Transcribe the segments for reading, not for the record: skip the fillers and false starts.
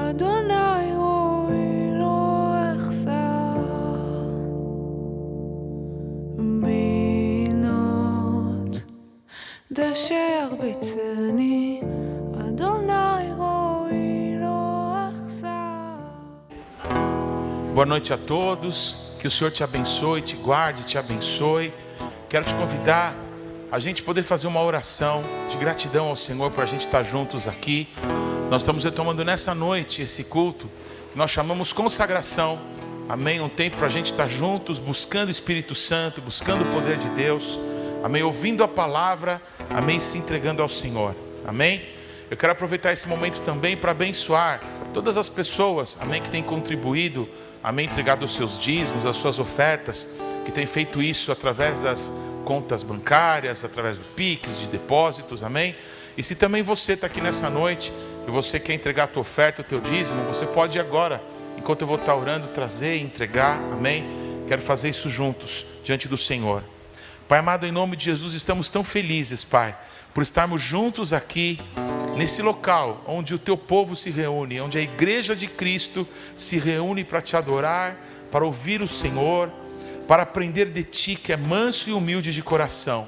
Adonai roi lo echsar binot dasher bitzani Adonai roi lo echsar. Boa noite a todos, que o Senhor te abençoe, te guarde, te abençoe. Quero te convidar a gente poder fazer uma oração de gratidão ao Senhor por a gente estar juntos aqui. Nós estamos retomando nessa noite esse culto que nós chamamos consagração, amém? Um tempo para a gente estar juntos, buscando o Espírito Santo, buscando o poder de Deus, amém? Ouvindo a palavra, amém? Se entregando ao Senhor, amém? Eu quero aproveitar esse momento também para abençoar todas as pessoas, amém? Que têm contribuído, amém? Entregado os seus dízimos, as suas ofertas, que têm feito isso através das contas bancárias, através do Pix, de depósitos, amém? E se também você está aqui nessa noite e você quer entregar a tua oferta, o teu dízimo, você pode agora, enquanto eu vou estar orando, trazer e entregar, amém? Quero fazer isso juntos, diante do Senhor. Pai amado, em nome de Jesus, estamos tão felizes, Pai, por estarmos juntos aqui, nesse local, onde o teu povo se reúne, onde a igreja de Cristo se reúne para te adorar, para ouvir o Senhor, para aprender de ti, que é manso e humilde de coração.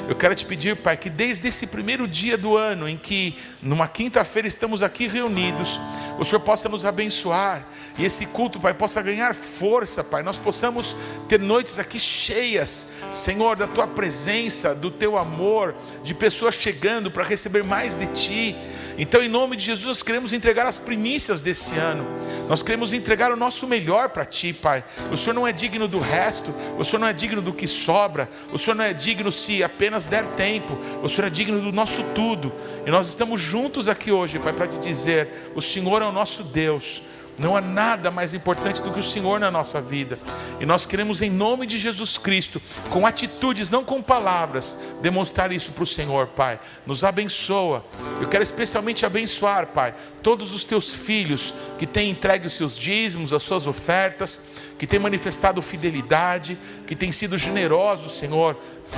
Eu quero te pedir, Pai, que desde esse primeiro dia do ano, em que numa quinta-feira estamos aqui reunidos, o Senhor possa nos abençoar, e esse culto, Pai, possa ganhar força, Pai, nós possamos ter noites aqui cheias, Senhor, da tua presença, do teu amor, de pessoas chegando para receber mais de ti. Então, em nome de Jesus, nós queremos entregar as primícias desse ano. Nós queremos entregar o nosso melhor para ti, Pai. O Senhor não é digno do resto. O Senhor não é digno do que sobra. O Senhor não é digno se apenas der tempo. O Senhor é digno do nosso tudo. E nós estamos juntos aqui hoje, Pai, para te dizer: o Senhor é o nosso Deus. Não há nada mais importante do que o Senhor na nossa vida. E nós queremos, em nome de Jesus Cristo, com atitudes, não com palavras, demonstrar isso para o Senhor, Pai. Nos abençoa. Eu quero especialmente abençoar, Pai, todos os teus filhos que têm entregue os seus dízimos, as suas ofertas, que têm manifestado fidelidade, que têm sido generosos, Senhor,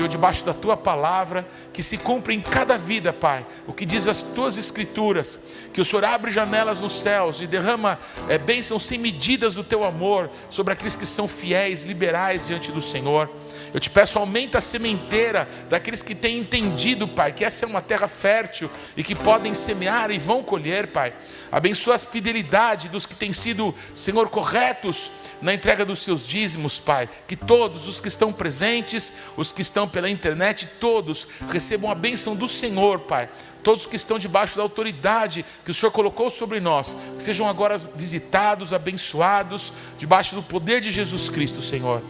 debaixo da tua palavra, que se cumpre em cada vida, Pai, o que diz as tuas escrituras, que o Senhor abre janelas nos céus e derrama bênçãos sem medidas do teu amor sobre aqueles que são fiéis, liberais diante do Senhor. Eu te peço, aumenta a sementeira daqueles que têm entendido, Pai, que essa é uma terra fértil e que podem semear e vão colher, Pai. Abençoa a fidelidade dos que têm sido, Senhor, corretos na entrega dos seus dízimos, Pai. Que todos os que estão presentes, os que estão pela internet, todos recebam a bênção do Senhor, Pai. Todos que estão debaixo da autoridade que o Senhor colocou sobre nós, que sejam agora visitados, abençoados, debaixo do poder de Jesus Cristo, Senhor.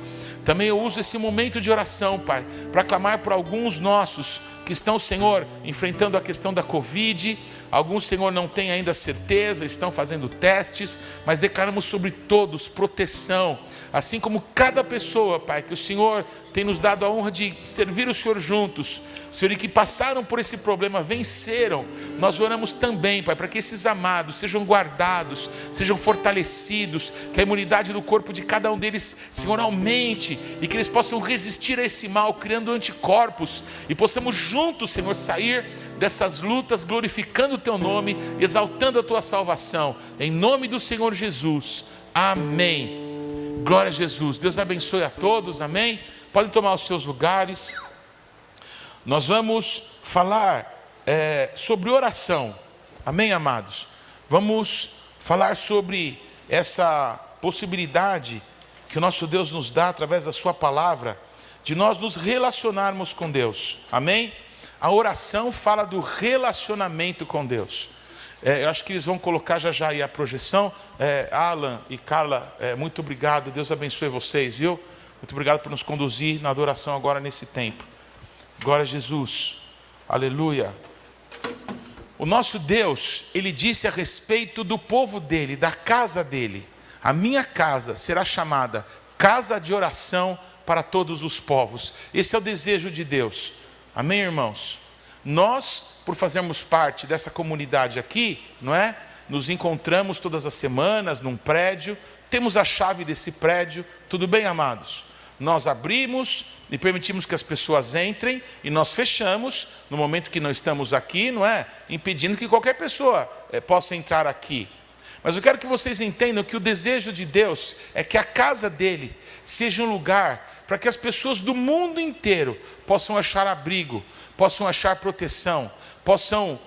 Também eu uso esse momento de oração, Pai, para clamar por alguns nossos que estão, Senhor, enfrentando a questão da Covid. Alguns, Senhor, não têm ainda certeza, estão fazendo testes, mas declaramos sobre todos proteção, assim como cada pessoa, Pai, que o Senhor tem nos dado a honra de servir o Senhor juntos, Senhor, e que passaram por esse problema, venceram. Nós oramos também, Pai, para que esses amados sejam guardados, sejam fortalecidos, que a imunidade do corpo de cada um deles, Senhor, aumente, e que eles possam resistir a esse mal, criando anticorpos, e possamos juntos, Senhor, sair dessas lutas, glorificando o teu nome, exaltando a tua salvação, em nome do Senhor Jesus, amém. Glória a Jesus. Deus abençoe a todos, amém. Podem tomar os seus lugares. Nós vamos falar sobre oração, amém, amados. Vamos falar sobre essa possibilidade que o nosso Deus nos dá através da sua palavra, de nós nos relacionarmos com Deus, amém. A oração fala do relacionamento com Deus. Eu acho que eles vão colocar já aí a projeção. Alan e Carla, muito obrigado. Deus abençoe vocês, viu? Muito obrigado por nos conduzir na adoração agora nesse tempo. Glória a Jesus. Aleluia. O nosso Deus, Ele disse a respeito do povo dele, da casa dele: a minha casa será chamada casa de oração para todos os povos. Esse é o desejo de Deus. Amém, irmãos? Nós, por fazermos parte dessa comunidade aqui, não é? Nos encontramos todas as semanas num prédio, temos a chave desse prédio, tudo bem, amados? Nós abrimos e permitimos que as pessoas entrem, e nós fechamos no momento que não estamos aqui, não é? Impedindo que qualquer pessoa possa entrar aqui. Mas eu quero que vocês entendam que o desejo de Deus é que a casa dele seja um lugar para que as pessoas do mundo inteiro possam achar abrigo, possam achar proteção, possam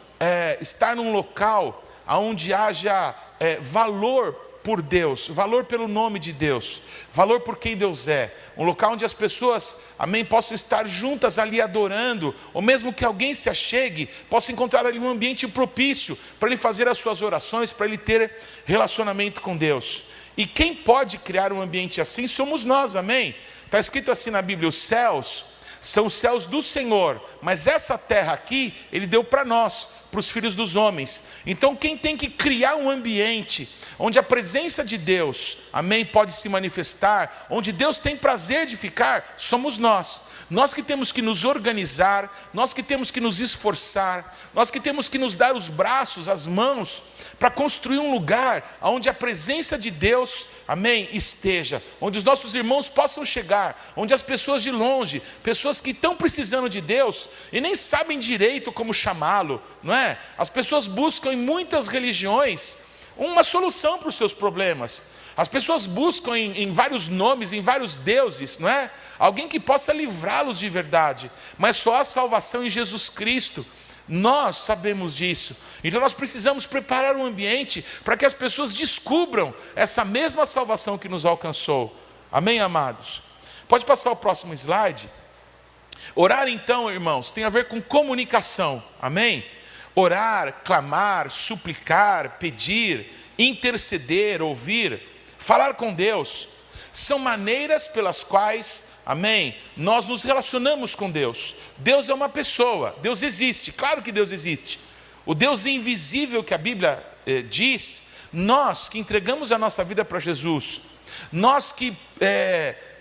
estar num local onde haja valor por Deus, valor pelo nome de Deus, valor por quem Deus é. Um local onde as pessoas, amém, possam estar juntas ali adorando, ou mesmo que alguém se achegue, possa encontrar ali um ambiente propício para ele fazer as suas orações, para ele ter relacionamento com Deus. E quem pode criar um ambiente assim somos nós, amém? Está escrito assim na Bíblia: os céus são os céus do Senhor, mas essa terra aqui, Ele deu para nós, para os filhos dos homens. Então quem tem que criar um ambiente onde a presença de Deus, amém, pode se manifestar, onde Deus tem prazer de ficar, somos nós. Nós que temos que nos organizar, nós que temos que nos esforçar, nós que temos que nos dar os braços, as mãos, para construir um lugar onde a presença de Deus, amém, esteja, onde os nossos irmãos possam chegar, onde as pessoas de longe, pessoas que estão precisando de Deus e nem sabem direito como chamá-lo, não é? As pessoas buscam em muitas religiões uma solução para os seus problemas. As pessoas buscam em vários nomes, em vários deuses, não é? Alguém que possa livrá-los de verdade, mas só há salvação em Jesus Cristo. Nós sabemos disso, então nós precisamos preparar um ambiente para que as pessoas descubram essa mesma salvação que nos alcançou. Amém, amados? Pode passar o próximo slide. Orar então, irmãos, tem a ver com comunicação, amém? Orar, clamar, suplicar, pedir, interceder, ouvir, falar com Deus, são maneiras pelas quais, amém, nós nos relacionamos com Deus. Deus é uma pessoa, Deus existe, claro que Deus existe. O Deus invisível que a Bíblia diz, nós que entregamos a nossa vida para Jesus, nós que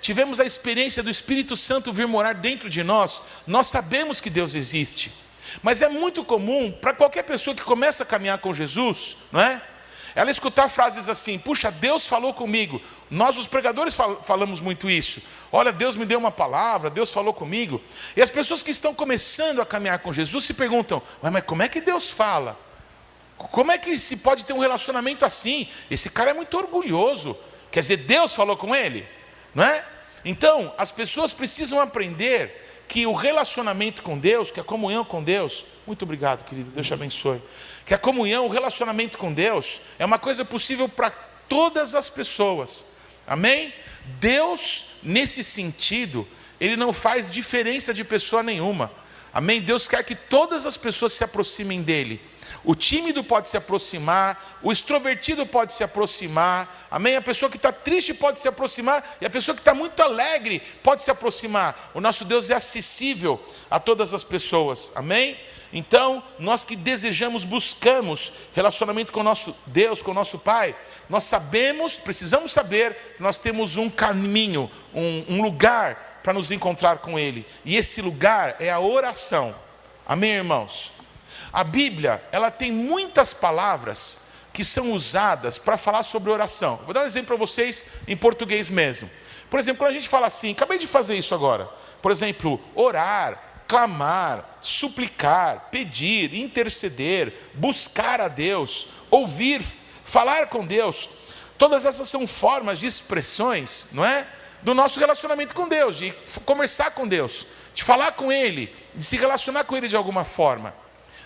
tivemos a experiência do Espírito Santo vir morar dentro de nós sabemos que Deus existe. Mas é muito comum para qualquer pessoa que começa a caminhar com Jesus, não é? Ela escutar frases assim: puxa, Deus falou comigo. Nós os pregadores falamos muito isso. Olha, Deus me deu uma palavra, Deus falou comigo. E as pessoas que estão começando a caminhar com Jesus se perguntam: mas como é que Deus fala? Como é que se pode ter um relacionamento assim? Esse cara é muito orgulhoso. Quer dizer, Deus falou com ele? Não é? Então, as pessoas precisam aprender que o relacionamento com Deus, que a comunhão com Deus, muito obrigado, querido, Deus te abençoe, que a comunhão, o relacionamento com Deus é uma coisa possível para todas as pessoas, amém? Deus, nesse sentido, Ele não faz diferença de pessoa nenhuma, amém? Deus quer que todas as pessoas se aproximem dEle. O tímido pode se aproximar, o extrovertido pode se aproximar, amém? A pessoa que está triste pode se aproximar, e a pessoa que está muito alegre pode se aproximar. O nosso Deus é acessível a todas as pessoas, amém? Então, nós que desejamos, buscamos relacionamento com o nosso Deus, com o nosso Pai, nós sabemos, precisamos saber que nós temos um caminho, um lugar para nos encontrar com Ele, e esse lugar é a oração, amém, irmãos? A Bíblia, ela tem muitas palavras que são usadas para falar sobre oração. Vou dar um exemplo para vocês em português mesmo. Por exemplo, quando a gente fala assim, acabei de fazer isso agora. Por exemplo, orar, clamar, suplicar, pedir, interceder, buscar a Deus, ouvir, falar com Deus. Todas essas são formas de expressões, não é? Do nosso relacionamento com Deus, de conversar com Deus, de falar com Ele, de se relacionar com Ele de alguma forma.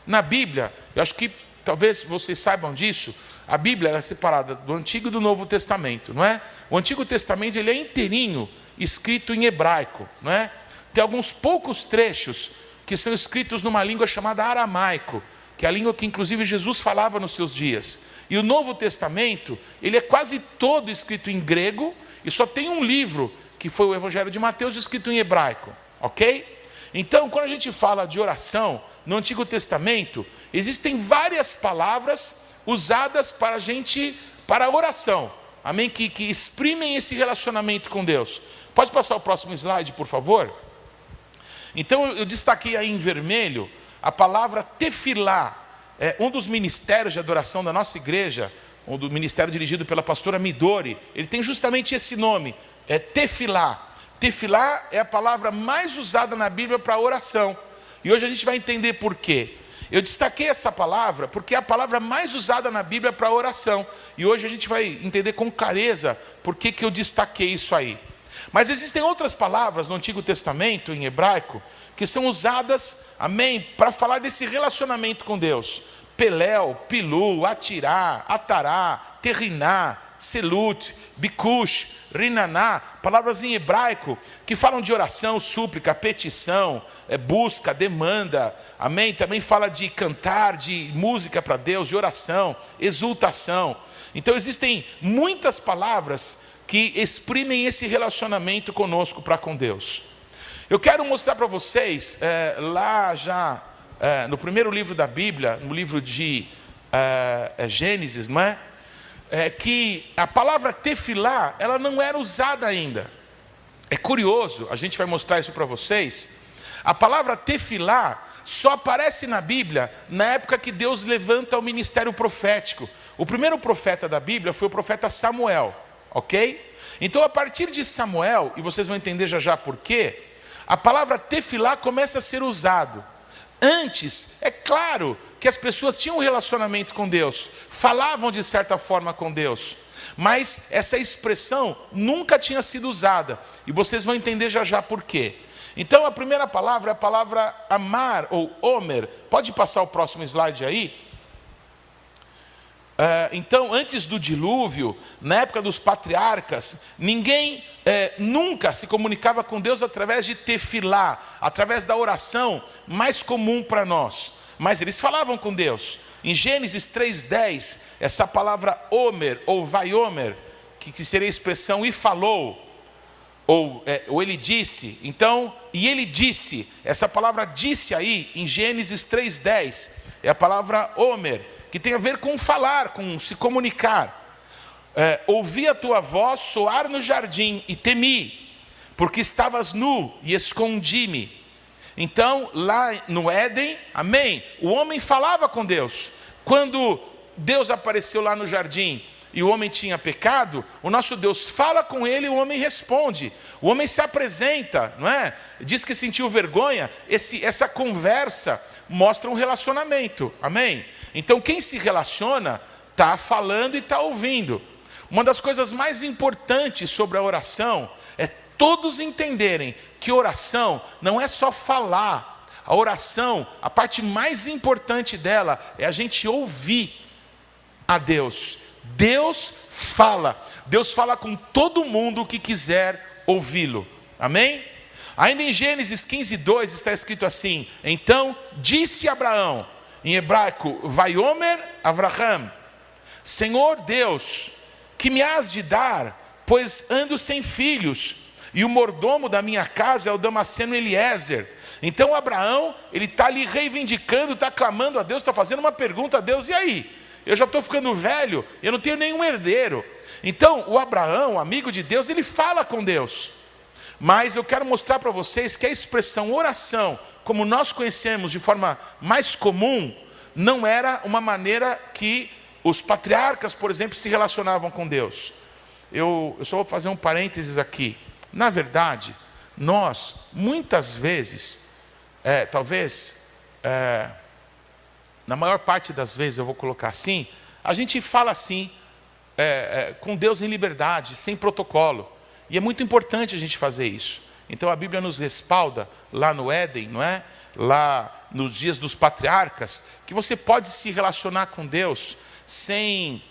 Na Bíblia, eu acho que talvez vocês saibam disso, a Bíblia é separada do Antigo e do Novo Testamento, não é? O Antigo Testamento ele é inteirinho escrito em hebraico, não é? Tem alguns poucos trechos que são escritos numa língua chamada aramaico, que é a língua que inclusive Jesus falava nos seus dias. E o Novo Testamento, ele é quase todo escrito em grego, e só tem um livro, que foi o Evangelho de Mateus, escrito em hebraico, ok? Então, quando a gente fala de oração, no Antigo Testamento, existem várias palavras usadas para a oração, amém? Que exprimem esse relacionamento com Deus. Pode passar o próximo slide, por favor? Então, eu destaquei aí em vermelho a palavra tefilá. É um dos ministérios de adoração da nossa igreja, do ministério dirigido pela pastora Midori, ele tem justamente esse nome, é tefilá. Tefilá é a palavra mais usada na Bíblia para oração. E hoje a gente vai entender por quê. Eu destaquei essa palavra porque é a palavra mais usada na Bíblia para oração. E hoje a gente vai entender com clareza por que eu destaquei isso aí. Mas existem outras palavras no Antigo Testamento, em hebraico, que são usadas, amém, para falar desse relacionamento com Deus. Peléu, Pilu, Atirá, Atará, Terriná, Tselut, Bikush, Rinaná, palavras em hebraico que falam de oração, súplica, petição, busca, demanda, amém? Também fala de cantar, de música para Deus, de oração, exultação. Então existem muitas palavras que exprimem esse relacionamento conosco para com Deus. Eu quero mostrar para vocês, lá já no primeiro livro da Bíblia, no livro de Gênesis, não é? Que a palavra tefilá, ela não era usada ainda. É curioso, a gente vai mostrar isso para vocês. A palavra tefilá só aparece na Bíblia na época que Deus levanta o ministério profético. O primeiro profeta da Bíblia foi o profeta Samuel, ok? Então a partir de Samuel, e vocês vão entender já já por quê, a palavra tefilá começa a ser usado. Antes, é claro que as pessoas tinham um relacionamento com Deus, falavam de certa forma com Deus, mas essa expressão nunca tinha sido usada, e vocês vão entender já já por quê. Então a primeira palavra é a palavra amar, ou omer. Pode passar o próximo slide aí? Então, antes do dilúvio, na época dos patriarcas, ninguém nunca se comunicava com Deus através de tefilá, através da oração mais comum para nós. Mas eles falavam com Deus. Em Gênesis 3:10, essa palavra omer, ou vaiomer, que seria a expressão e falou, ou ele disse. Então, e ele disse, essa palavra disse aí, em Gênesis 3:10, é a palavra omer, que tem a ver com falar, com se comunicar. Ouvi a tua voz soar no jardim e temi, porque estavas nu e escondi-me. Então, lá no Éden, amém, o homem falava com Deus. Quando Deus apareceu lá no jardim e o homem tinha pecado, o nosso Deus fala com ele e o homem responde. O homem se apresenta, não é? Diz que sentiu vergonha. Essa conversa mostra um relacionamento, amém? Então quem se relaciona está falando e está ouvindo. Uma das coisas mais importantes sobre a oração é todos entenderem que oração não é só falar. A oração, a parte mais importante dela é a gente ouvir a Deus. Deus fala com todo mundo que quiser ouvi-lo, amém? Ainda em Gênesis 15:2 está escrito assim: então disse Abraão, em hebraico, Vaiomer Avraham, Senhor Deus, que me has de dar, pois ando sem filhos, e o mordomo da minha casa é o Damasceno Eliezer. Então Abraão, ele está ali reivindicando, está clamando a Deus, está fazendo uma pergunta a Deus: e aí? Eu já estou ficando velho, eu não tenho nenhum herdeiro. Então o Abraão, amigo de Deus, ele fala com Deus. Mas eu quero mostrar para vocês que a expressão oração, como nós conhecemos de forma mais comum, não era uma maneira que os patriarcas, por exemplo, se relacionavam com Deus. Eu só vou fazer um parênteses aqui. Na verdade, nós, muitas vezes, na maior parte das vezes, eu vou colocar assim, a gente fala assim, com Deus em liberdade, sem protocolo. E é muito importante a gente fazer isso. Então a Bíblia nos respalda lá no Éden, não é? Lá nos dias dos patriarcas, que você pode se relacionar com Deus sem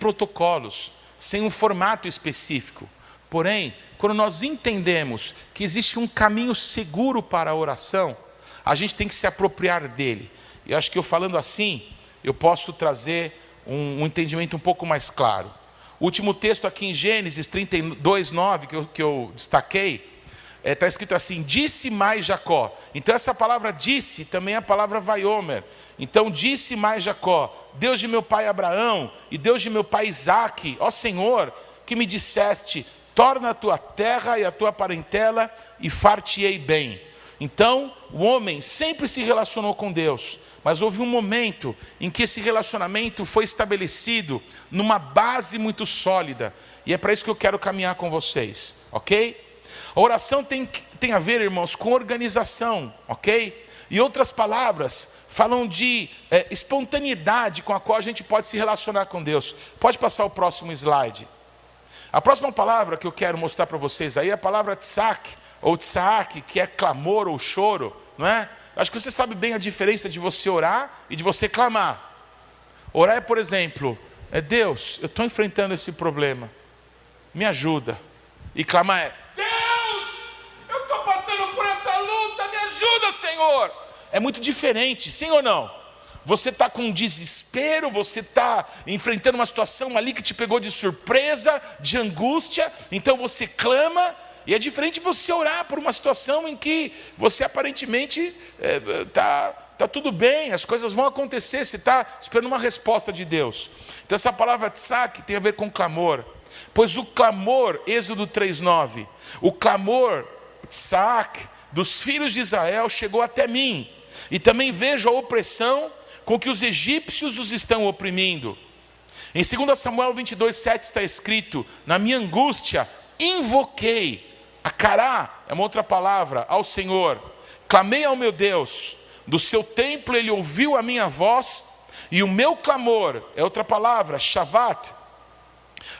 protocolos, sem um formato específico. Porém, quando nós entendemos que existe um caminho seguro para a oração, a gente tem que se apropriar dele. E acho que eu falando assim, eu posso trazer um entendimento um pouco mais claro. O último texto aqui em Gênesis 32:9, que eu destaquei, está escrito assim: disse mais Jacó. Então essa palavra disse também é a palavra vaiomer. Então disse mais Jacó: Deus de meu pai Abraão e Deus de meu pai Isaque, ó Senhor, que me disseste, torna a tua terra e a tua parentela e far-te-ei bem. Então o homem sempre se relacionou com Deus, mas houve um momento em que esse relacionamento foi estabelecido numa base muito sólida. E é para isso que eu quero caminhar com vocês, ok? A oração tem a ver, irmãos, com organização, ok? E outras palavras falam de espontaneidade com a qual a gente pode se relacionar com Deus. Pode passar o próximo slide. A próxima palavra que eu quero mostrar para vocês aí é a palavra tzak, ou tzaak, que é clamor ou choro, não é? Acho que você sabe bem a diferença de você orar e de você clamar. Orar é, por exemplo, Deus, eu estou enfrentando esse problema, me ajuda. E clamar é, Deus, eu estou passando por essa luta, me ajuda, Senhor. É muito diferente, sim ou não? Você está com desespero, você está enfrentando uma situação ali que te pegou de surpresa, de angústia, então você clama. E é diferente você orar por uma situação em que você aparentemente está tudo bem, as coisas vão acontecer, você está esperando uma resposta de Deus. Então essa palavra tzak tem a ver com clamor. Pois o clamor, Êxodo 3:9, o clamor tzak dos filhos de Israel chegou até mim. E também vejo a opressão com que os egípcios os estão oprimindo. Em 2 Samuel 22:7 está escrito, na minha angústia invoquei, acará é uma outra palavra, ao Senhor. Clamei ao meu Deus, do seu templo ele ouviu a minha voz, e o meu clamor, é outra palavra, shavat,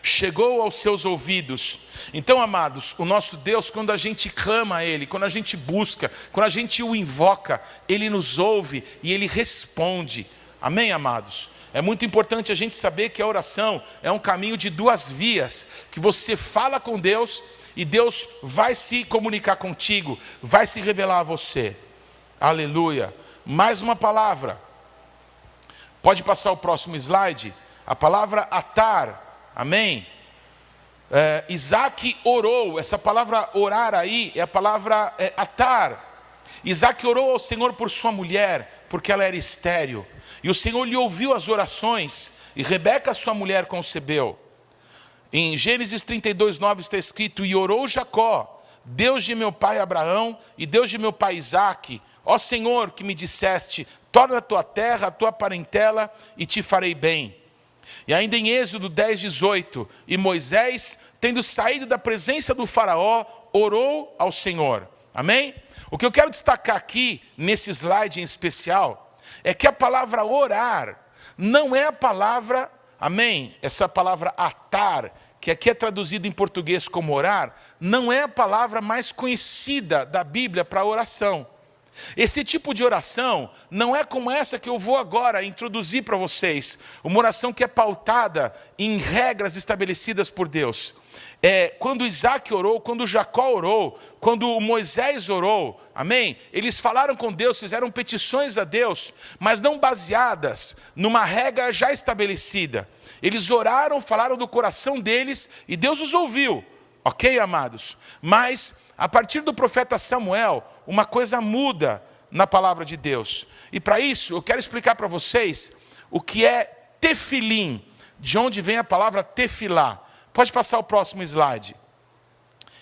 chegou aos seus ouvidos. Então, amados, o nosso Deus, quando a gente clama a Ele, quando a gente busca, quando a gente o invoca, Ele nos ouve e Ele responde. Amém, amados? É muito importante a gente saber que a oração é um caminho de duas vias, que você fala com Deus e Deus vai se comunicar contigo, vai se revelar a você. Aleluia. Mais uma palavra. Pode passar o próximo slide. A palavra atar. Amém? Isaac orou. Essa palavra orar aí é a palavra atar. Isaac orou ao Senhor por sua mulher, porque ela era estéril. E o Senhor lhe ouviu as orações, e Rebeca, sua mulher, concebeu. Em Gênesis 32:9 está escrito, e orou Jacó, Deus de meu pai Abraão, e Deus de meu pai Isaque, ó Senhor, que me disseste, torna a tua terra, a tua parentela, e te farei bem. E ainda em Êxodo 10:18, e Moisés, tendo saído da presença do faraó, orou ao Senhor. Amém? O que eu quero destacar aqui, nesse slide em especial, é que a palavra orar não é a palavra, amém? Essa palavra atar, que aqui é traduzida em português como orar, não é a palavra mais conhecida da Bíblia para oração. Esse tipo de oração não é como essa que eu vou agora introduzir para vocês. Uma oração que é pautada em regras estabelecidas por Deus. Quando Isaac orou, quando Jacó orou, quando Moisés orou, amém? Eles falaram com Deus, fizeram petições a Deus, mas não baseadas numa regra já estabelecida. Eles oraram, falaram do coração deles e Deus os ouviu. Ok, amados? Mas, a partir do profeta Samuel, uma coisa muda na palavra de Deus. E para isso, eu quero explicar para vocês o que é tefilim, de onde vem a palavra tefilá. Pode passar o próximo slide.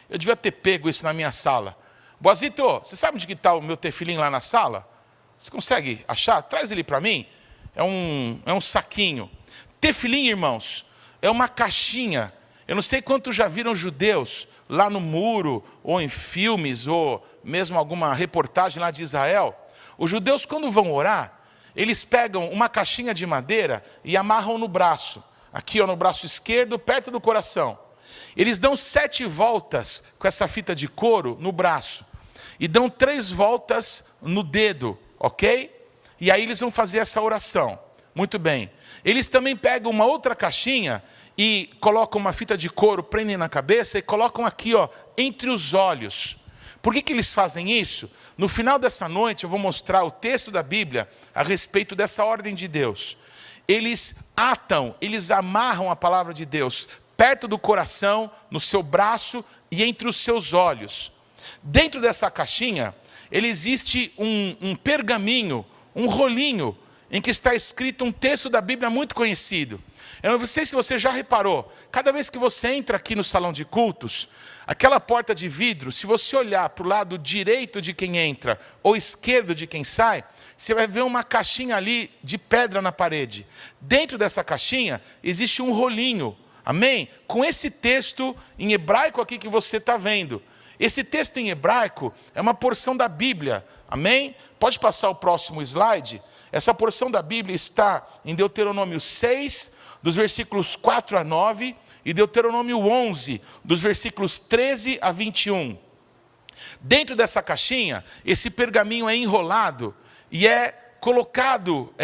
Eu devia ter pego isso na minha sala. Boazito, você sabe onde está o meu tefilim lá na sala? Você consegue achar? Traz ele para mim. É um saquinho. Tefilim, irmãos, é uma caixinha. Eu não sei quantos já viram judeus lá no muro, ou em filmes, ou mesmo alguma reportagem lá de Israel. Os judeus, quando vão orar, eles pegam uma caixinha de madeira e amarram no braço. Aqui, ó, no braço esquerdo, perto do coração. Eles dão 7 voltas com essa fita de couro no braço. E dão 3 voltas no dedo, ok? E aí eles vão fazer essa oração. Muito bem. Eles também pegam uma outra caixinha e colocam uma fita de couro, prendem na cabeça e colocam aqui, ó, entre os olhos. Por que eles fazem isso? No final dessa noite eu vou mostrar o texto da Bíblia a respeito dessa ordem de Deus. Eles atam, eles amarram a palavra de Deus perto do coração, no seu braço e entre os seus olhos. Dentro dessa caixinha, existe um pergaminho, um rolinho, em que está escrito um texto da Bíblia muito conhecido. Eu não sei se você já reparou, cada vez que você entra aqui no salão de cultos, aquela porta de vidro, se você olhar para o lado direito de quem entra, ou esquerdo de quem sai, você vai ver uma caixinha ali de pedra na parede. Dentro dessa caixinha existe um rolinho, amém? Com esse texto em hebraico aqui que você está vendo. Esse texto em hebraico é uma porção da Bíblia, amém? Pode passar o próximo slide. Essa porção da Bíblia está em Deuteronômio 6, dos versículos 4 a 9, e Deuteronômio 11, dos versículos 13 a 21. Dentro dessa caixinha, esse pergaminho é enrolado e é colocado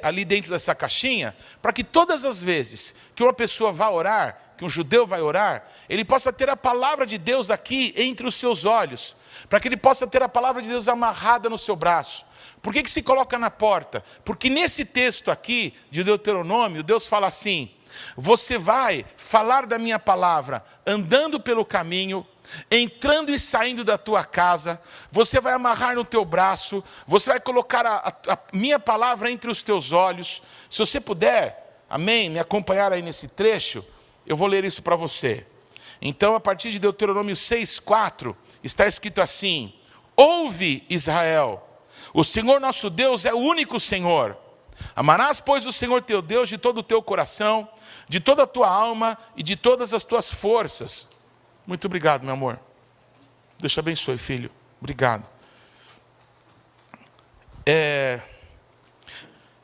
ali dentro dessa caixinha, para que todas as vezes que uma pessoa vai orar, que um judeu vai orar, ele possa ter a palavra de Deus aqui entre os seus olhos, para que ele possa ter a palavra de Deus amarrada no seu braço. Por que se coloca na porta? Porque nesse texto aqui de Deuteronômio, Deus fala assim: você vai falar da minha palavra andando pelo caminho, entrando e saindo da tua casa, você vai amarrar no teu braço, você vai colocar a minha palavra entre os teus olhos. Se você puder, amém, me acompanhar aí nesse trecho, eu vou ler isso para você. Então, a partir de Deuteronômio 6:4, está escrito assim: ouve, Israel, o Senhor nosso Deus é o único Senhor. Amarás, pois, o Senhor teu Deus de todo o teu coração, de toda a tua alma e de todas as tuas forças. Muito obrigado, meu amor. Deus te abençoe, filho. Obrigado.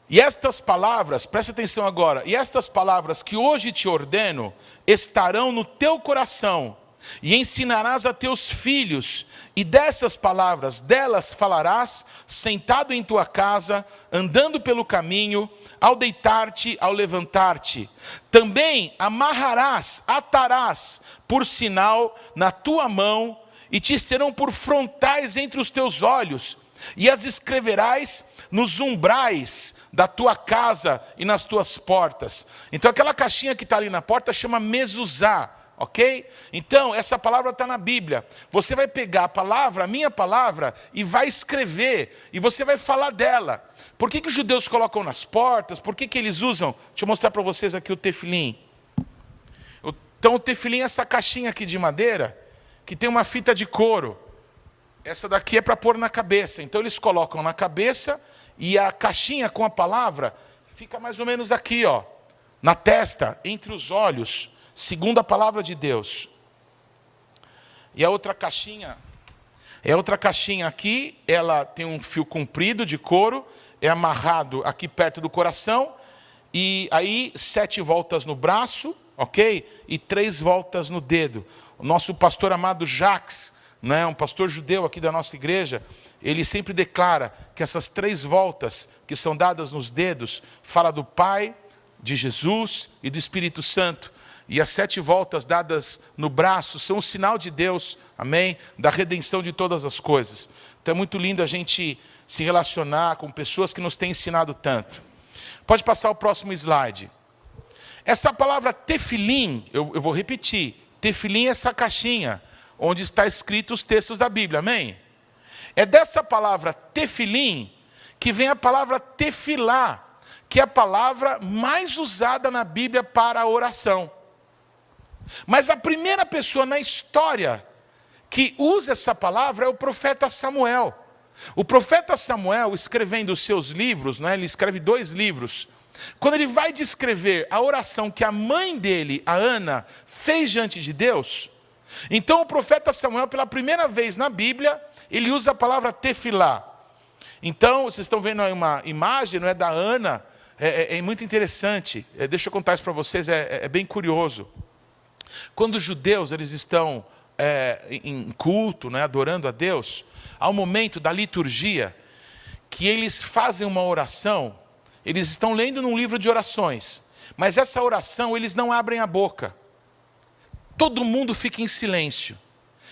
E estas palavras, preste atenção agora, e estas palavras que hoje te ordeno, estarão no teu coração, e ensinarás a teus filhos, e dessas palavras, delas falarás, sentado em tua casa, andando pelo caminho, ao deitar-te, ao levantar-te. Também amarrarás, atarás, por sinal na tua mão, e te serão por frontais entre os teus olhos, e as escreverás nos umbrais da tua casa e nas tuas portas. Então aquela caixinha que está ali na porta chama mezuzá, ok? Então essa palavra está na Bíblia. Você vai pegar a palavra, a minha palavra, e vai escrever, e você vai falar dela. Por que os judeus colocam nas portas? Por que eles usam? Deixa eu mostrar para vocês aqui o tefilim. Então o tefilim é essa caixinha aqui de madeira, que tem uma fita de couro. Essa daqui é para pôr na cabeça. Então eles colocam na cabeça, e a caixinha com a palavra fica mais ou menos aqui, ó, na testa, entre os olhos, segundo a palavra de Deus. E a outra caixinha aqui, ela tem um fio comprido de couro, é amarrado aqui perto do coração, e aí 7 voltas no braço, ok? E 3 voltas no dedo. O nosso pastor amado Jacques, né, um pastor judeu aqui da nossa igreja, ele sempre declara que essas 3 voltas que são dadas nos dedos, fala do Pai, de Jesus e do Espírito Santo. E as 7 voltas dadas no braço são um sinal de Deus, amém? Da redenção de todas as coisas. Então é muito lindo a gente se relacionar com pessoas que nos têm ensinado tanto. Pode passar o próximo slide. Essa palavra tefilim, eu vou repetir. Tefilim é essa caixinha onde está escrito os textos da Bíblia, amém? É dessa palavra tefilim que vem a palavra tefilá, que é a palavra mais usada na Bíblia para a oração. Mas a primeira pessoa na história que usa essa palavra é o profeta Samuel. O profeta Samuel, escrevendo os seus livros, né, ele escreve 2 livros. Quando ele vai descrever a oração que a mãe dele, a Ana, fez diante de Deus, então o profeta Samuel, pela primeira vez na Bíblia, ele usa a palavra tefilá. Então, vocês estão vendo aí uma imagem, não é, da Ana, é muito interessante. Deixa eu contar isso para vocês, é bem curioso. Quando os judeus eles estão em culto, né, adorando a Deus, há um momento da liturgia que eles fazem uma oração, eles estão lendo num livro de orações, mas essa oração eles não abrem a boca. Todo mundo fica em silêncio.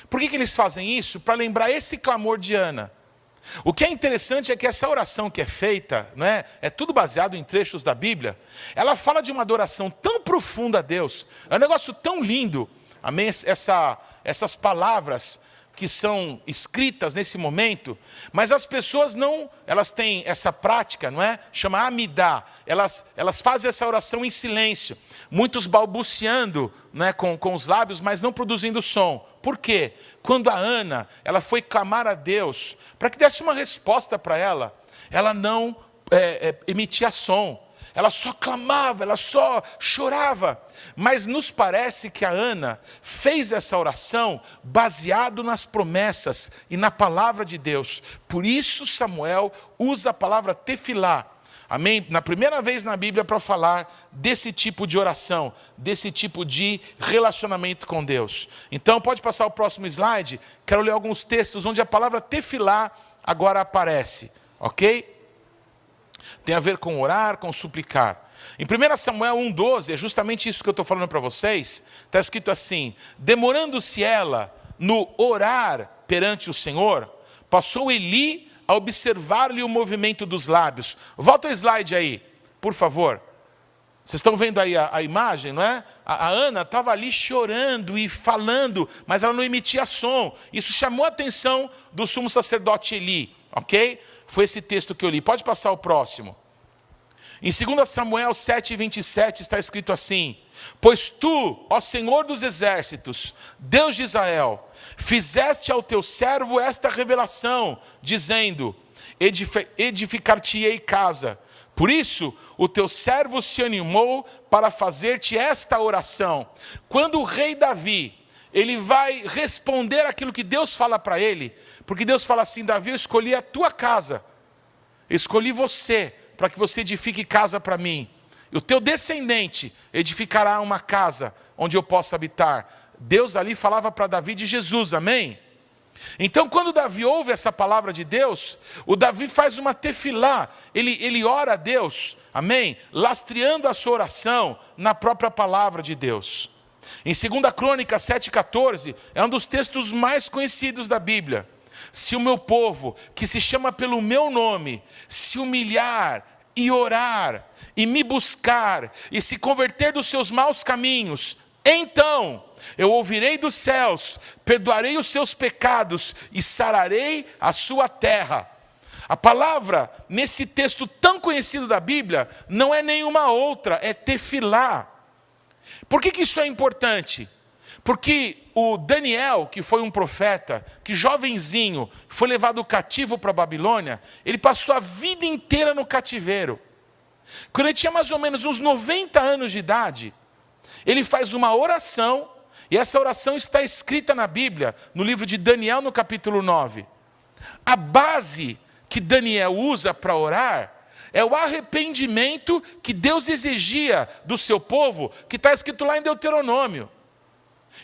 Por que eles fazem isso? Para lembrar esse clamor de Ana. O que é interessante é que essa oração que é feita, né, é tudo baseado em trechos da Bíblia, ela fala de uma adoração tão profunda a Deus, é um negócio tão lindo, amém? Essas palavras que são escritas nesse momento, mas as pessoas não, elas têm essa prática, não é? Chama amidá, elas fazem essa oração em silêncio, muitos balbuciando, né, com os lábios, mas não produzindo som. Por quê? Quando a Ana, ela foi clamar a Deus, para que desse uma resposta para ela, ela não emitia som, ela só clamava, ela só chorava. Mas nos parece que a Ana fez essa oração baseado nas promessas e na palavra de Deus. Por isso Samuel usa a palavra tefilá, amém? Na primeira vez na Bíblia para falar desse tipo de oração, desse tipo de relacionamento com Deus. Então pode passar o próximo slide. Quero ler alguns textos onde a palavra tefilá agora aparece, ok? Tem a ver com orar, com suplicar. Em 1 Samuel 1,12, é justamente isso que eu estou falando para vocês. Está escrito assim: demorando-se ela no orar perante o Senhor, passou Eli a observar-lhe o movimento dos lábios. Volta o slide aí, por favor. Vocês estão vendo aí a imagem, não é? A Ana estava ali chorando e falando, mas ela não emitia som. Isso chamou a atenção do sumo sacerdote Eli, ok? Foi esse texto que eu li. Pode passar o próximo. Em 2 Samuel 7,27 está escrito assim: pois tu, ó Senhor dos exércitos, Deus de Israel, fizeste ao teu servo esta revelação, dizendo: edificar-te-ei casa. Por isso, o teu servo se animou para fazer-te esta oração. Quando o rei Davi, ele vai responder aquilo que Deus fala para ele, porque Deus fala assim: Davi, eu escolhi a tua casa, eu escolhi você, para que você edifique casa para mim. E o teu descendente edificará uma casa onde eu possa habitar. Deus ali falava para Davi de Jesus, amém? Então quando Davi ouve essa palavra de Deus, o Davi faz uma tefilá, ele ora a Deus, amém? Lastreando a sua oração na própria palavra de Deus. Em 2 Crônicas 7,14, é um dos textos mais conhecidos da Bíblia. Se o meu povo, que se chama pelo meu nome, se humilhar e orar, e me buscar, e se converter dos seus maus caminhos, então eu ouvirei dos céus, perdoarei os seus pecados e sararei a sua terra. A palavra, nesse texto tão conhecido da Bíblia, não é nenhuma outra, é tefilá. Por que isso é importante? Porque o Daniel, que foi um profeta, que jovenzinho, foi levado cativo para a Babilônia, ele passou a vida inteira no cativeiro. Quando ele tinha mais ou menos uns 90 anos de idade, ele faz uma oração, e essa oração está escrita na Bíblia, no livro de Daniel, no capítulo 9. A base que Daniel usa para orar é o arrependimento que Deus exigia do seu povo, que está escrito lá em Deuteronômio.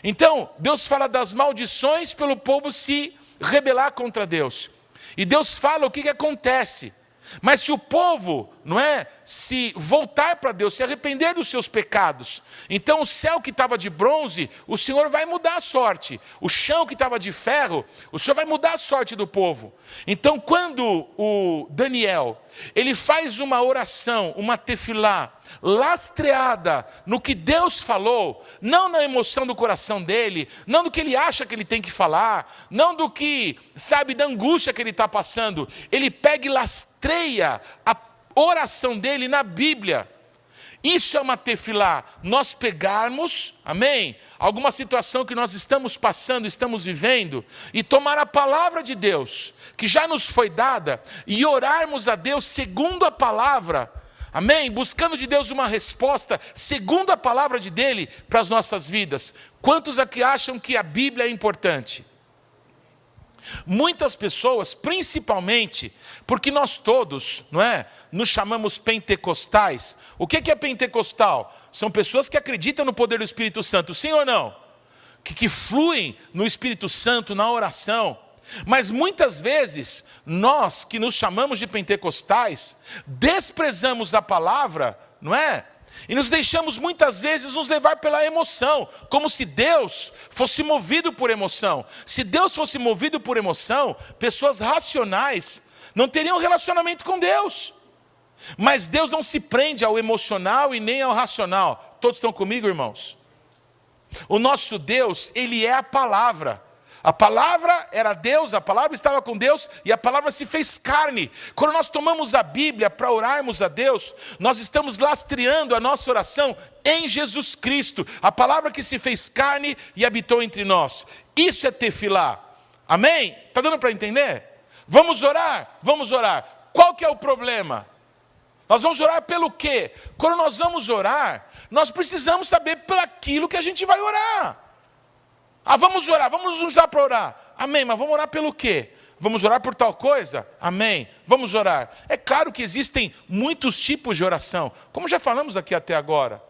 Então, Deus fala das maldições pelo povo se rebelar contra Deus. E Deus fala o que acontece. Mas se o povo, não é, se voltar para Deus, se arrepender dos seus pecados, então o céu que estava de bronze, o Senhor vai mudar a sorte. O chão que estava de ferro, o Senhor vai mudar a sorte do povo. Então quando o Daniel, ele faz uma oração, uma tefilá, lastreada no que Deus falou, não na emoção do coração dele, não do que ele acha que ele tem que falar, não do que, sabe, da angústia que ele está passando. Ele pega e lastreia a oração dele na Bíblia. Isso é uma tefilá. Nós pegarmos, amém, alguma situação que nós estamos passando, estamos vivendo, e tomar a palavra de Deus, que já nos foi dada, e orarmos a Deus segundo a palavra, amém? Buscando de Deus uma resposta segundo a palavra dele para as nossas vidas. Quantos aqui acham que a Bíblia é importante? Muitas pessoas, principalmente, porque nós todos, não é, nos chamamos pentecostais. O que é pentecostal? São pessoas que acreditam no poder do Espírito Santo, sim ou não? Que fluem no Espírito Santo, na oração. Mas muitas vezes, nós que nos chamamos de pentecostais, desprezamos a palavra, não é? E nos deixamos muitas vezes nos levar pela emoção, como se Deus fosse movido por emoção. Se Deus fosse movido por emoção, pessoas racionais não teriam relacionamento com Deus. Mas Deus não se prende ao emocional e nem ao racional. Todos estão comigo, irmãos? O nosso Deus, Ele é a palavra. A palavra era Deus, a palavra estava com Deus e a palavra se fez carne. Quando nós tomamos a Bíblia para orarmos a Deus, nós estamos lastreando a nossa oração em Jesus Cristo, a palavra que se fez carne e habitou entre nós. Isso é tefilá, amém? Está dando para entender? Vamos orar? Vamos orar. Qual que é o problema? Nós vamos orar pelo quê? Quando nós vamos orar, nós precisamos saber pelo aquilo que a gente vai orar. Vamos orar, vamos nos juntar para orar. Amém, mas vamos orar pelo quê? Vamos orar por tal coisa? Amém, vamos orar. É claro que existem muitos tipos de oração, como já falamos aqui até agora.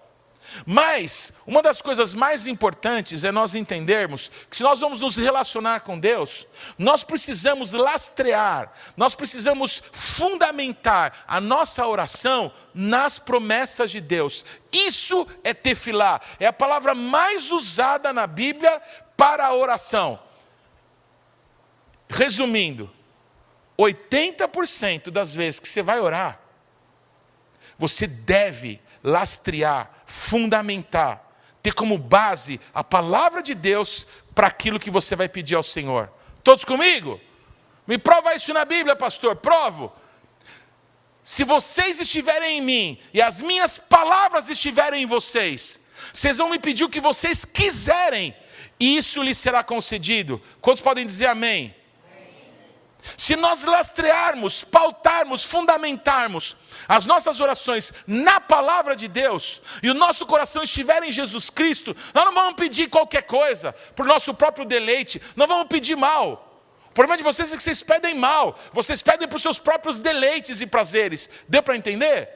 Mas, uma das coisas mais importantes é nós entendermos que se nós vamos nos relacionar com Deus, nós precisamos lastrear, nós precisamos fundamentar a nossa oração nas promessas de Deus. Isso é tefilá, é a palavra mais usada na Bíblia para a oração. Resumindo, 80% das vezes que você vai orar, você deve lastrear, fundamentar, ter como base a palavra de Deus para aquilo que você vai pedir ao Senhor. Todos comigo? Me prova isso na Bíblia, pastor. Provo. Se vocês estiverem em mim e as minhas palavras estiverem em vocês, vocês vão me pedir o que vocês quiserem e isso lhes será concedido. Quantos podem dizer amém? Se nós lastrearmos, pautarmos, fundamentarmos as nossas orações na palavra de Deus, e o nosso coração estiver em Jesus Cristo, nós não vamos pedir qualquer coisa, para o nosso próprio deleite, não vamos pedir mal. O problema de vocês é que vocês pedem mal, vocês pedem para os seus próprios deleites e prazeres. Deu para entender?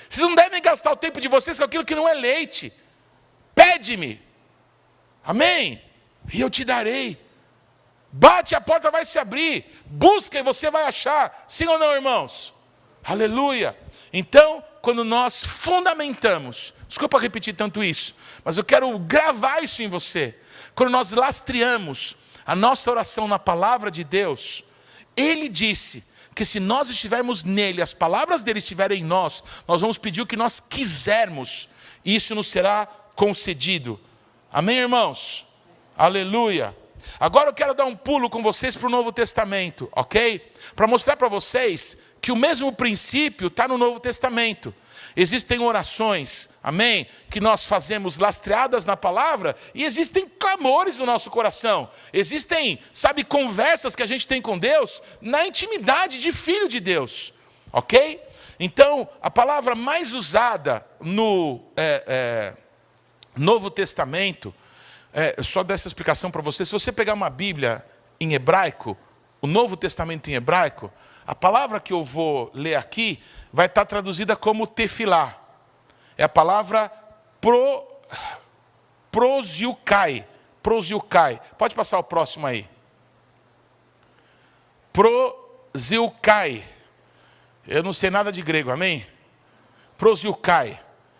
Vocês não devem gastar o tempo de vocês com aquilo que não é leite. Pede-me, amém? E eu te darei. Bate, a porta vai se abrir. Busca e você vai achar. Sim ou não, irmãos? Aleluia. Então, quando nós fundamentamos, desculpa repetir tanto isso, mas eu quero gravar isso em você. Quando nós lastreamos a nossa oração na palavra de Deus, Ele disse que se nós estivermos nele, as palavras dele estiverem em nós, nós vamos pedir o que nós quisermos, e isso nos será concedido. Amém, irmãos? Aleluia. Agora eu quero dar um pulo com vocês para o Novo Testamento, ok? Para mostrar para vocês que o mesmo princípio está no Novo Testamento. Existem orações, amém? Que nós fazemos lastreadas na palavra e existem clamores no nosso coração. Existem, conversas que a gente tem com Deus na intimidade de filho de Deus, ok? Então, a palavra mais usada no Novo Testamento, só dar essa explicação para você. Se você pegar uma Bíblia em hebraico, o Novo Testamento em hebraico, a palavra que eu vou ler aqui vai estar traduzida como tefilá. É a palavra prosiukai. Prosiukai. Pode passar o próximo aí. Prosiukai. Eu não sei nada de grego, amém? Prosiukai.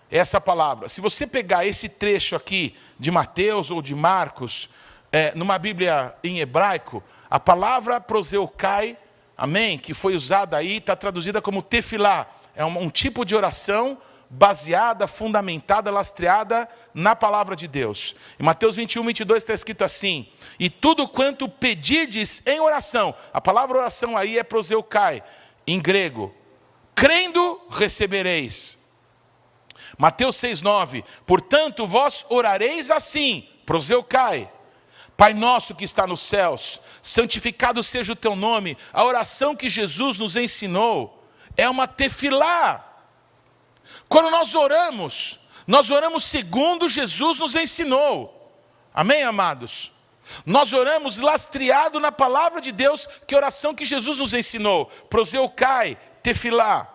Essa palavra. Se você pegar esse trecho aqui de Mateus ou de Marcos, numa Bíblia em hebraico, a palavra proseukai, amém, que foi usada aí, está traduzida como tefilá. É um tipo de oração baseada, fundamentada, lastreada na palavra de Deus. Em Mateus 21, 22 está escrito assim: e tudo quanto pedirdes em oração, a palavra oração aí é proseukai, em grego, crendo recebereis. Mateus 6,9, portanto vós orareis assim, proseukai, Pai nosso que está nos céus, santificado seja o teu nome. A oração que Jesus nos ensinou é uma tefilá. Quando nós oramos segundo Jesus nos ensinou. Amém, amados? Nós oramos lastreado na palavra de Deus, que é a oração que Jesus nos ensinou. Proseukai, tefilá.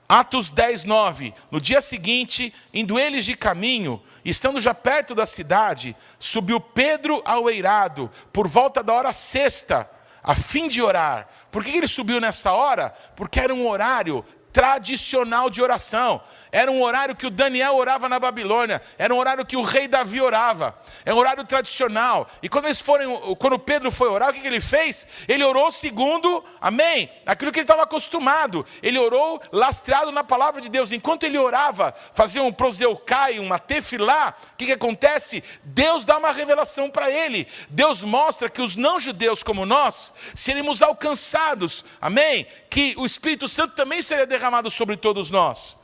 Atos 10, 9, no dia seguinte, indo eles de caminho, estando já perto da cidade, subiu Pedro ao eirado, por volta da hora sexta, a fim de orar. Por que ele subiu nessa hora? Porque era um horário tradicional de oração. Era um horário que o Daniel orava na Babilônia. Era um horário que o rei Davi orava. É um horário tradicional. E quando Pedro foi orar, o que ele fez? Ele orou segundo, amém, aquilo que ele estava acostumado. Ele orou lastreado na palavra de Deus. Enquanto ele orava, fazia um proseukai, uma tefilá, o que acontece? Deus dá uma revelação para ele. Deus mostra que os não-judeus como nós, seremos alcançados, amém, que o Espírito Santo também seria derramado sobre todos nós.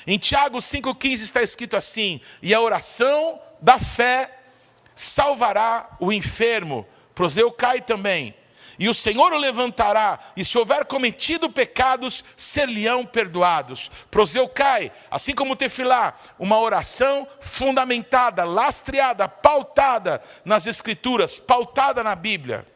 Em Tiago 5,15 está escrito assim: e a oração da fé salvará o enfermo. Proseukai também. E o Senhor o levantará, e se houver cometido pecados, ser-lhe-ão perdoados. Proseucai, assim como tefilá, uma oração fundamentada, lastreada, pautada nas Escrituras, pautada na Bíblia.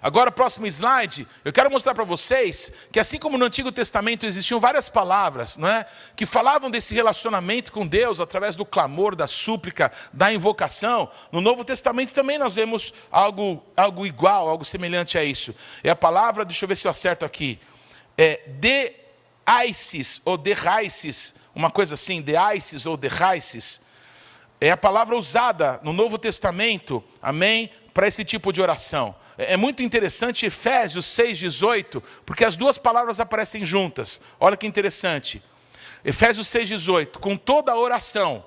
Agora, próximo slide, eu quero mostrar para vocês que assim como no Antigo Testamento existiam várias palavras, não é? Que falavam desse relacionamento com Deus através do clamor, da súplica, da invocação, no Novo Testamento também nós vemos algo igual, algo semelhante a isso. É a palavra, deixa eu ver se eu acerto aqui, deaisis ou deraisis, uma coisa assim, deaisis ou deraisis, é a palavra usada no Novo Testamento, amém? Para esse tipo de oração. É muito interessante Efésios 6,18, porque as duas palavras aparecem juntas. Olha que interessante. Efésios 6,18, com toda a oração,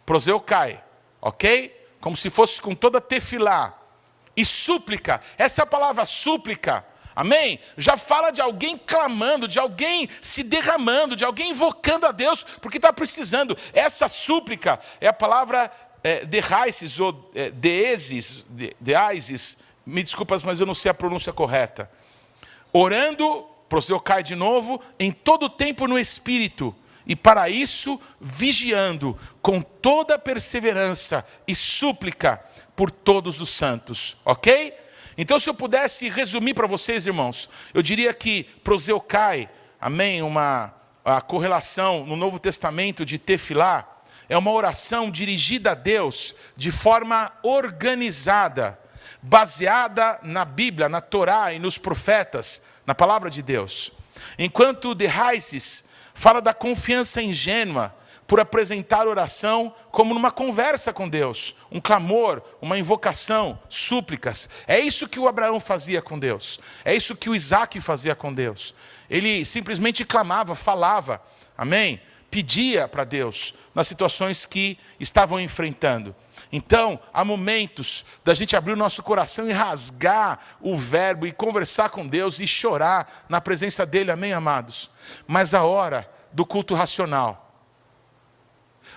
proseucai, ok? Como se fosse com toda tefilá. E súplica, essa palavra súplica, amém? Já fala de alguém clamando, de alguém se derramando, de alguém invocando a Deus, porque está precisando. Essa súplica é a palavra deraisis ou deaisis, me desculpas, mas eu não sei a pronúncia correta. Orando, proseucai de novo, em todo tempo no Espírito, e para isso vigiando com toda perseverança e súplica por todos os santos, ok? Então, se eu pudesse resumir para vocês, irmãos, eu diria que proseucai, amém, a correlação no Novo Testamento de tefilá, é uma oração dirigida a Deus de forma organizada, baseada na Bíblia, na Torá e nos profetas, na palavra de Deus. Enquanto o deraisis fala da confiança ingênua por apresentar oração como numa conversa com Deus, um clamor, uma invocação, súplicas. É isso que o Abraão fazia com Deus, é isso que o Isaac fazia com Deus. Ele simplesmente clamava, falava, amém? Pedia para Deus nas situações que estavam enfrentando. Então, há momentos da gente abrir o nosso coração e rasgar o verbo e conversar com Deus e chorar na presença dele, amém, amados? Mas a hora do culto racional,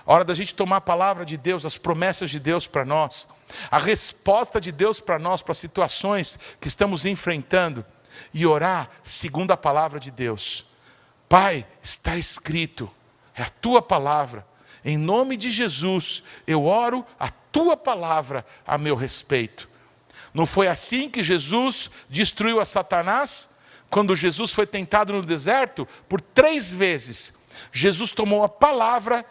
a hora da gente tomar a palavra de Deus, as promessas de Deus para nós, a resposta de Deus para nós, para as situações que estamos enfrentando, e orar segundo a palavra de Deus. Pai, está escrito, é a tua palavra, em nome de Jesus, eu oro a tua palavra a meu respeito. Não foi assim que Jesus destruiu a Satanás? Quando Jesus foi tentado no deserto, por 3 vezes, Jesus tomou a palavra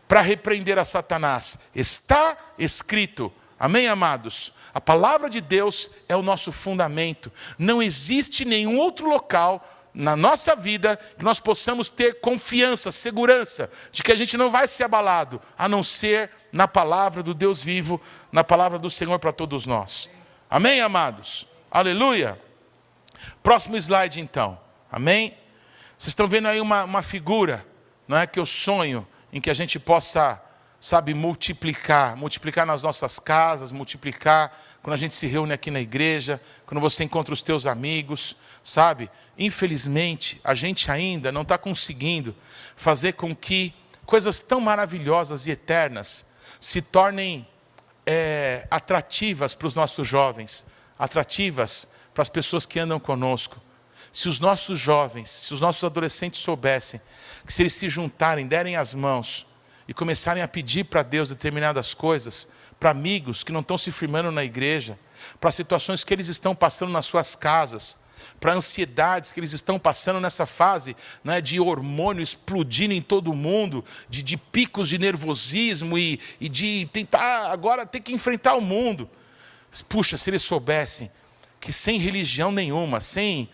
para repreender a Satanás. Está escrito, amém, amados? A palavra de Deus é o nosso fundamento. Não existe nenhum outro local na nossa vida que nós possamos ter confiança, segurança de que a gente não vai ser abalado, a não ser na palavra do Deus vivo, na palavra do Senhor para todos nós. Amém, amados? Aleluia. Próximo slide então, amém? Vocês estão vendo aí uma figura, não é, que eu sonho em que a gente possa, sabe, multiplicar nas nossas casas, multiplicar quando a gente se reúne aqui na igreja, quando você encontra os teus amigos, sabe? Infelizmente, a gente ainda não está conseguindo fazer com que coisas tão maravilhosas e eternas se tornem atrativas para os nossos jovens, atrativas para as pessoas que andam conosco. Se os nossos jovens, se os nossos adolescentes soubessem que se eles se juntarem, derem as mãos e começarem a pedir para Deus determinadas coisas, para amigos que não estão se firmando na igreja, para situações que eles estão passando nas suas casas, para ansiedades que eles estão passando nessa fase, né, de hormônio explodindo em todo mundo, de picos de nervosismo e de tentar agora ter que enfrentar o mundo. Puxa, se eles soubessem que sem religião nenhuma, sem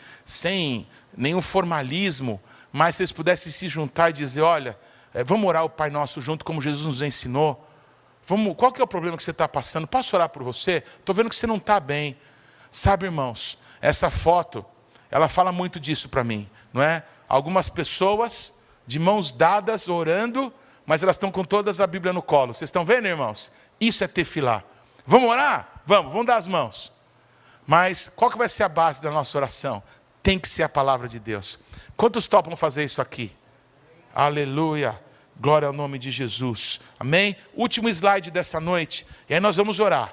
nenhum formalismo, mas se eles pudessem se juntar e dizer, olha, vamos orar o Pai Nosso junto, como Jesus nos ensinou. Qual que é o problema que você está passando? Posso orar por você? Estou vendo que você não está bem. Sabe, irmãos, essa foto, ela fala muito disso para mim, não é? Algumas pessoas de mãos dadas, orando, mas elas estão com todas a Bíblia no colo. Vocês estão vendo, irmãos? Isso é tefilá. Vamos orar? Vamos dar as mãos. Mas qual que vai ser a base da nossa oração? Tem que ser a palavra de Deus. Quantos topam fazer isso aqui? Aleluia. Glória ao nome de Jesus. Amém? Último slide dessa noite. E aí nós vamos orar.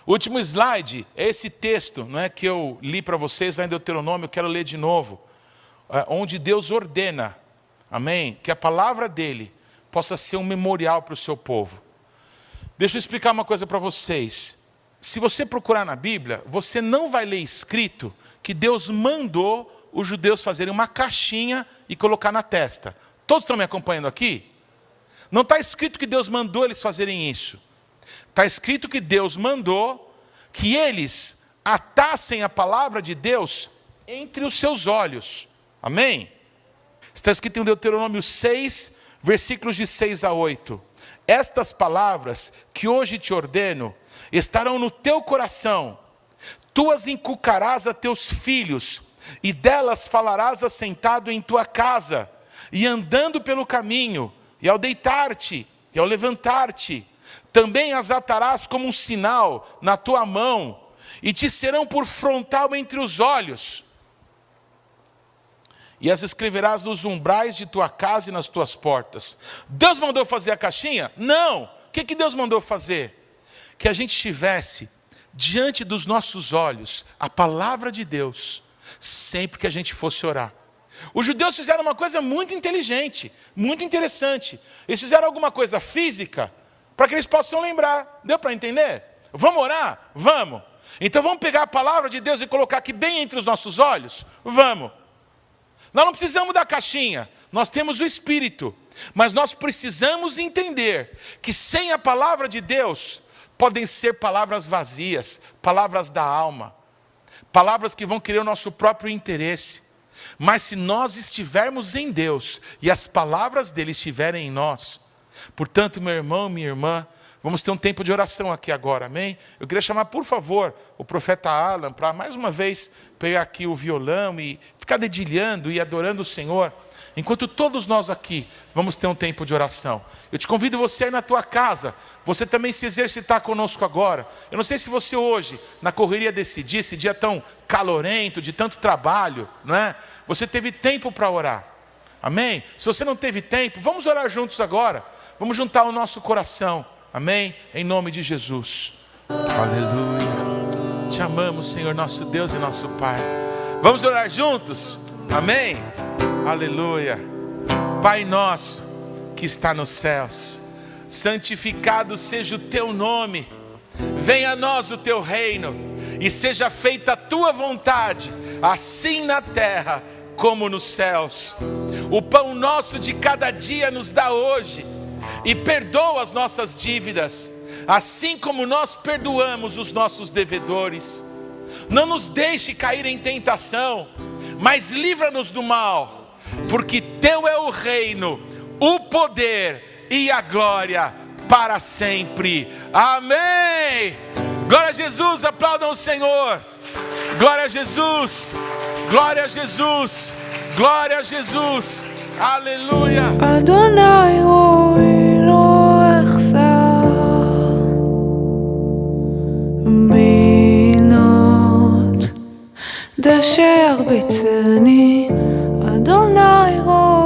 O último slide é esse texto, não é, que eu li para vocês lá em Deuteronômio, eu quero ler de novo. Onde Deus ordena, amém, que a palavra dele possa ser um memorial para o seu povo. Deixa eu explicar uma coisa para vocês. Se você procurar na Bíblia, você não vai ler escrito que Deus mandou os judeus fazerem uma caixinha e colocar na testa. Todos estão me acompanhando aqui? Não está escrito que Deus mandou eles fazerem isso. Está escrito que Deus mandou que eles atassem a palavra de Deus entre os seus olhos. Amém? Está escrito em Deuteronômio 6, versículos de 6 a 8. Estas palavras que hoje te ordeno estarão no teu coração. Tu as inculcarás a teus filhos, e delas falarás assentado em tua casa, e andando pelo caminho, e ao deitar-te, e ao levantar-te. Também as atarás como um sinal na tua mão, e te serão por frontal entre os olhos. E as escreverás nos umbrais de tua casa e nas tuas portas. Deus mandou fazer a caixinha? Não. O que Deus mandou fazer? Que a gente tivesse diante dos nossos olhos a palavra de Deus, sempre que a gente fosse orar. Os judeus fizeram uma coisa muito inteligente, muito interessante. Eles fizeram alguma coisa física, para que eles possam lembrar. Deu para entender? Vamos orar? Vamos. Então vamos pegar a palavra de Deus e colocar aqui bem entre os nossos olhos? Vamos. Nós não precisamos da caixinha, nós temos o Espírito. Mas nós precisamos entender que sem a palavra de Deus, podem ser palavras vazias, palavras da alma, palavras que vão querer o nosso próprio interesse. Mas se nós estivermos em Deus, e as palavras dele estiverem em nós, portanto, meu irmão, minha irmã, vamos ter um tempo de oração aqui agora, amém? Eu queria chamar, por favor, o profeta Alan, para mais uma vez pegar aqui o violão e ficar dedilhando e adorando o Senhor, enquanto todos nós aqui vamos ter um tempo de oração. Eu te convido você aí na tua casa, você também se exercitar conosco agora. Eu não sei se você hoje, na correria desse dia, esse dia tão calorento, de tanto trabalho, não é? Você teve tempo para orar, amém? Se você não teve tempo, vamos orar juntos agora, vamos juntar o nosso coração. Amém? Em nome de Jesus. Aleluia. Te amamos, Senhor, nosso Deus e nosso Pai. Vamos orar juntos? Amém? Aleluia. Pai nosso que está nos céus, santificado seja o teu nome. Venha a nós o teu reino e seja feita a tua vontade, assim na terra como nos céus. O pão nosso de cada dia nos dá hoje. E perdoa as nossas dívidas, assim como nós perdoamos os nossos devedores. Não nos deixe cair em tentação, mas livra-nos do mal, porque teu é o reino, o poder e a glória para sempre. Amém. Glória a Jesus, aplaudam o Senhor. Glória a Jesus, glória a Jesus, glória a Jesus. Aleluia. Adonai roi lo echsar biנות דשא ירביצני Adonai roi